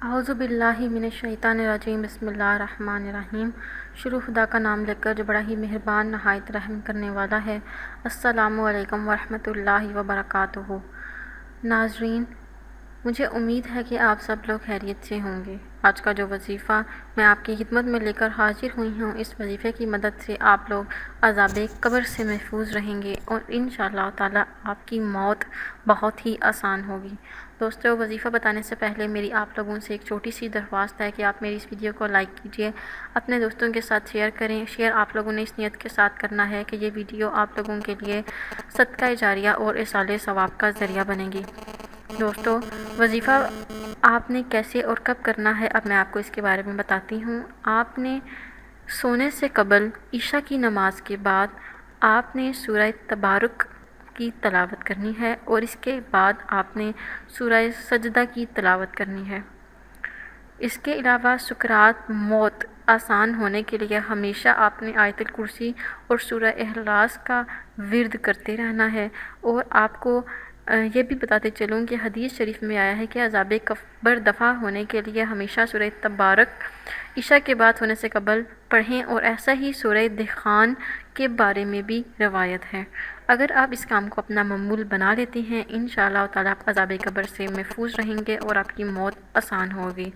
اعوذ باللہ من الشیطان الرجیم، بسم اللہ الرحمن الرحیم۔ شروع خدا کا نام لے کر جو بڑا ہی مہربان نہایت رحم کرنے والا ہے۔ السلام علیکم ورحمۃ اللہ وبرکاتہ۔ ناظرین، مجھے امید ہے کہ آپ سب لوگ خیریت سے ہوں گے۔ آج کا جو وظیفہ میں آپ کی خدمت میں لے کر حاضر ہوئی ہوں، اس وظیفے کی مدد سے آپ لوگ عذاب قبر سے محفوظ رہیں گے اور انشاءاللہ تعالی آپ کی موت بہت ہی آسان ہوگی۔ دوستو، وظیفہ بتانے سے پہلے میری آپ لوگوں سے ایک چھوٹی سی درخواست ہے کہ آپ میری اس ویڈیو کو لائک کیجئے، اپنے دوستوں کے ساتھ شیئر کریں۔ شیئر آپ لوگوں نے اس نیت کے ساتھ کرنا ہے کہ یہ ویڈیو آپ لوگوں کے لیے صدقہ جاریہ اور ایصال ثواب کا ذریعہ بنے گی۔ دوستو، وظیفہ آپ نے کیسے اور کب کرنا ہے، اب میں آپ کو اس کے بارے میں بتاتی ہوں۔ آپ نے سونے سے قبل عشاء کی نماز کے بعد آپ نے سورہ تبارک کی تلاوت کرنی ہے اور اس کے بعد آپ نے سورہ سجدہ کی تلاوت کرنی ہے۔ اس کے علاوہ سکرات موت آسان ہونے کے لیے ہمیشہ آپ نے آیت الکرسی اور سورہ اخلاص کا ورد کرتے رہنا ہے۔ اور آپ کو یہ بھی بتاتے چلوں کہ حدیث شریف میں آیا ہے کہ عذاب قبر دفع ہونے کے لیے ہمیشہ سورہ تبارک عشاء کے بعد ہونے سے قبل پڑھیں، اور ایسا ہی سورہ دخان کے بارے میں بھی روایت ہے۔ اگر آپ اس کام کو اپنا معمول بنا لیتے ہیں، انشاءاللہ تعالیٰ آپ عذاب قبر سے محفوظ رہیں گے اور آپ کی موت آسان ہوگی۔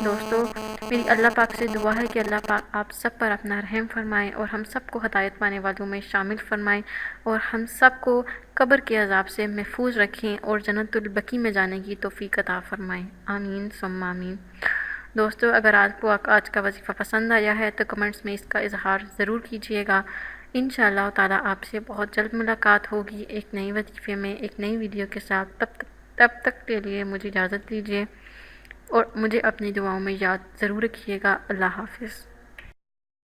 دوستو، میری اللہ پاک سے دعا ہے کہ اللہ پاک آپ سب پر اپنا رحم فرمائے اور ہم سب کو ہدایت پانے والوں میں شامل فرمائے اور ہم سب کو قبر کے عذاب سے محفوظ رکھیں اور جنت البقیع میں جانے کی توفیق عطا فرمائیں۔ آمین ثم آمین۔ دوستو، اگر آپ کو آج کا وظیفہ پسند آیا ہے تو کمنٹس میں اس کا اظہار ضرور کیجیے گا۔ انشاءاللہ تعالیٰ آپ سے بہت جلد ملاقات ہوگی ایک نئی وظیفے میں، ایک نئی ویڈیو کے ساتھ۔ تب تک کے لیے مجھے اجازت دیجیے اور مجھے اپنی دعاؤں میں یاد ضرور رکھیے گا۔ اللہ حافظ۔